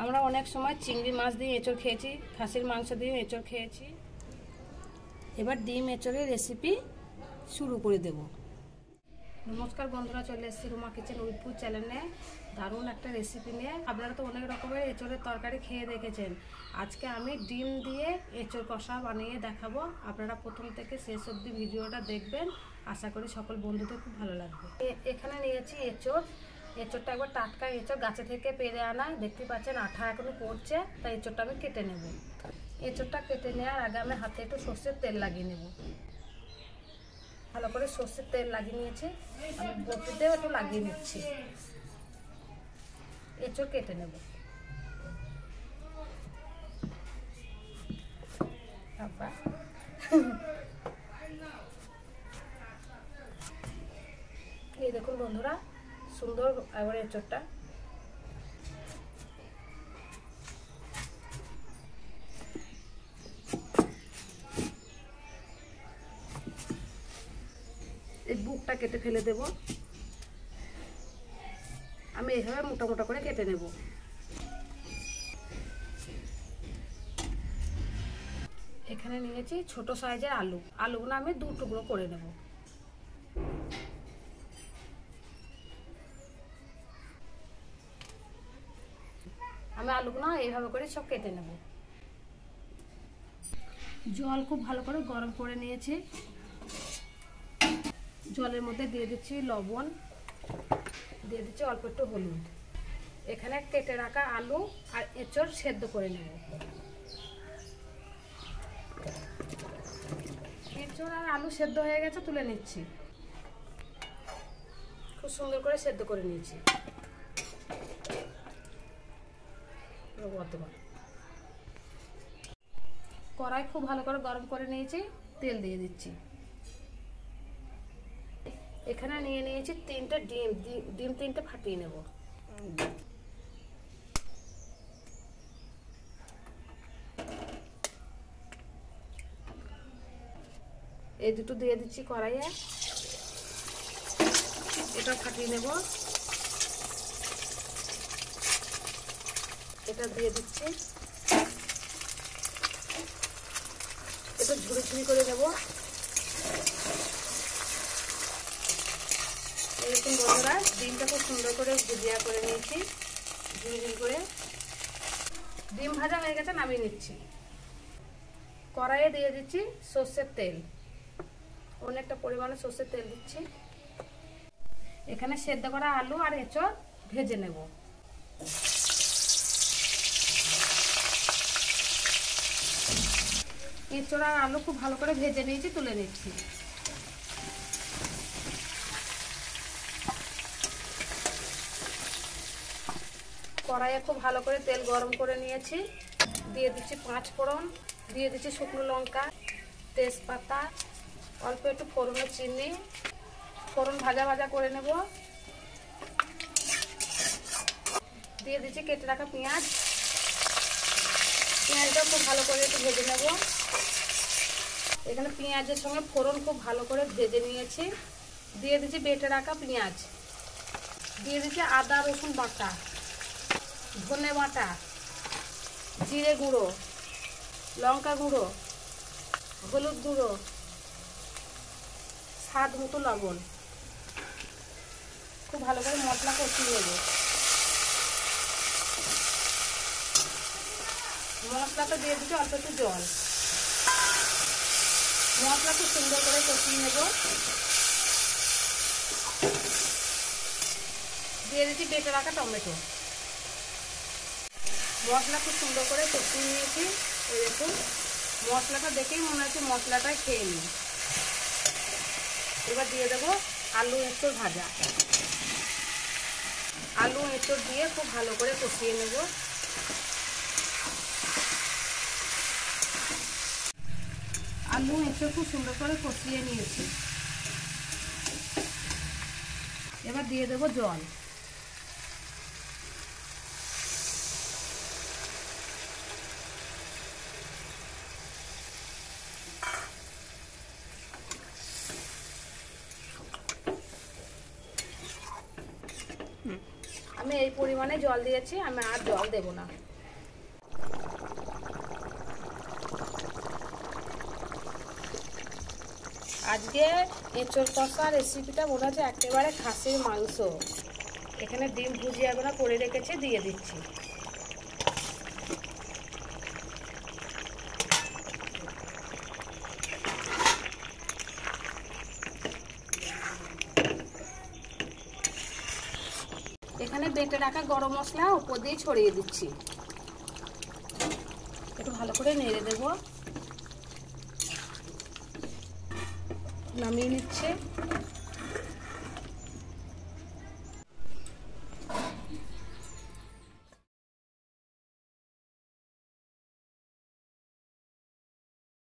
আমরা অনেক সময় চিংড়ি মাছ দিয়ে এঁচড় খেয়েছি, খাসির মাংস দিয়ে এঁচড় খেয়েছি। এবার ডিম এঁচড়ের রেসিপি শুরু করে দেব। নমস্কার বন্ধুরা, চলে এসেছি রুমা কিচেন উইথ ফুড চ্যানেলে দারুণ একটা রেসিপি নিয়ে। আপনারা তো অনেক রকমের এঁচড়ের তরকারি খেয়ে দেখেছেন। আজকে আমি ডিম দিয়ে এঁচড় কষা বানিয়ে দেখাবো। আপনারা প্রথম থেকে শেষ অবধি ভিডিওটা দেখবেন, আশা করি সকল বন্ধুদের খুব ভালো লাগবে। এখানে নিয়েছি এঁচড়। এঁচড়টা একবার টাটকা এঁচড়, গাছে থেকে পেরে আনা। দেখতে পাচ্ছেন আঠা এখনো পড়ছে, তাই এঁচড়টা আমি কেটে নেব। এঁচড়টা কেটে নেওয়ার আগে আমি হাতে একটু সর্ষের তেল লাগিয়ে নেব। ভালো করে সর্ষের তেল লাগিয়ে নিয়েছি, আমি বটিতেও একটু লাগিয়ে নিচ্ছি। এঁচড় কেটে নেব। এই দেখুন বন্ধুরা, সুন্দর এবার এঁচড়টা। এই বুকটা কেটে ফেলে দেব। আমি এইভাবে মোটা মোটা করে কেটে নেব। এখানে নিয়েছি ছোট সাইজের আলু। আলুগুলো আমি দু টুকরো করে নেব। আমি আলুগুলো এইভাবে করে সব কেটে নেব। জল খুব ভালো করে গরম করে নিয়েছি। জলের মধ্যে দিয়ে দিচ্ছি লবণ, দিয়ে দিচ্ছি অল্প একটু হলুদ। এখানে কেটে রাখা আলু আর এঁচড় সেদ্ধ করে নেব। এঁচড় আর আলু সেদ্ধ হয়ে গেছে, তুলে নিচ্ছি। খুব সুন্দর করে সেদ্ধ করে নিয়েছি। কড়াই খুব ভালো করে গরম করে নিয়েছি, তেল দিয়ে দিচ্ছি। এখানে নিয়ে নিয়েছি তিনটে ডিম তিনটে ফাটিয়ে নেব। এই দুটো দিয়ে দিচ্ছি কড়াইয়ে, এটা ফাটিয়ে নেব। এটা দিয়ে দিচ্ছি, এটা ঝুড়ি ঝুড়ি করে নেব। এরকম বন্ধুরা, ডিমটা খুব সুন্দর করে ভুজিয়া করে নিয়েছি, ঝুড়ি ঝুড়ি করে। ডিম ভাজা হয়ে গেছে, নামিয়ে নিচ্ছি। কড়াইয়ে দিয়ে দিচ্ছি সর্ষের তেল, অনেকটা পরিমাণে সর্ষের তেল দিচ্ছি। এখানে সেদ্ধ করা আলু আর এঁচড় ভেজে নেব। এঁচড় আর আলু খুব ভালো করে ভেজে নিয়েছি, তুলে নিচ্ছি। কড়াইয়ে খুব ভালো করে তেল গরম করে নিয়েছি, দিয়ে দিচ্ছি 5 ফোড়ন, দিয়ে দিচ্ছি শুকনো লঙ্কা, তেজপাতা, অল্প একটু ফোড়নের চিনি। ফোড়ন ভাজা ভাজা করে নেব। দিয়ে দিচ্ছি কেটে রাখা পেঁয়াজ। পেঁয়াজটা খুব ভালো করে একটু ভেজে নেব। এখানে পেঁয়াজের সঙ্গে ফোড়ন খুব ভালো করে ভেজে নিয়েছি। দিয়ে দিচ্ছি বেটে রাখা পেঁয়াজ, দিয়ে দিচ্ছি আদা রসুন বাটা, ধনে বাটা, জিরে গুঁড়ো, লঙ্কা গুঁড়ো, হলুদ গুঁড়ো, স্বাদ মতো লবণ। খুব ভালো করে মশলা কষিয়ে নেব। মশলাটা দিয়ে দিচ্ছি অল্প একটু জল। মশলা খুব সুন্দর করে কষিয়ে নেব। দিয়ে দিচ্ছি বেটে রাখা টমেটো। মশলা খুব সুন্দর করে কষিয়ে নিয়েছি। এই দেখুন, মশলাটা দেখেই মনে হচ্ছে মশলাটা খেয়ে নিই। এবার দিয়ে দেবো আলু এঁচড় ভাজা। আলু এঁচড় দিয়ে খুব ভালো করে কষিয়ে নেব। আলু এঁচড় খুব সুন্দর করে কষিয়ে নিয়েছি। এবার দিয়ে দেবো জল। আমি এই পরিমাণে জল দিয়েছি, আমি আর জল দেব না। আজকে এঁচোড় কষা রেসিপিটা মনে হচ্ছে একেবারে খাসির মাংস। এখানে ডিম ভুজিয়াগুলো করে রেখেছি, দিয়ে দিচ্ছি। এখানে বেটে রাখা গরম মশলা উপর দিয়ে ছড়িয়ে দিচ্ছি। একটু ভালো করে নেড়ে দেবো। নামিয়ে নিচ্ছে।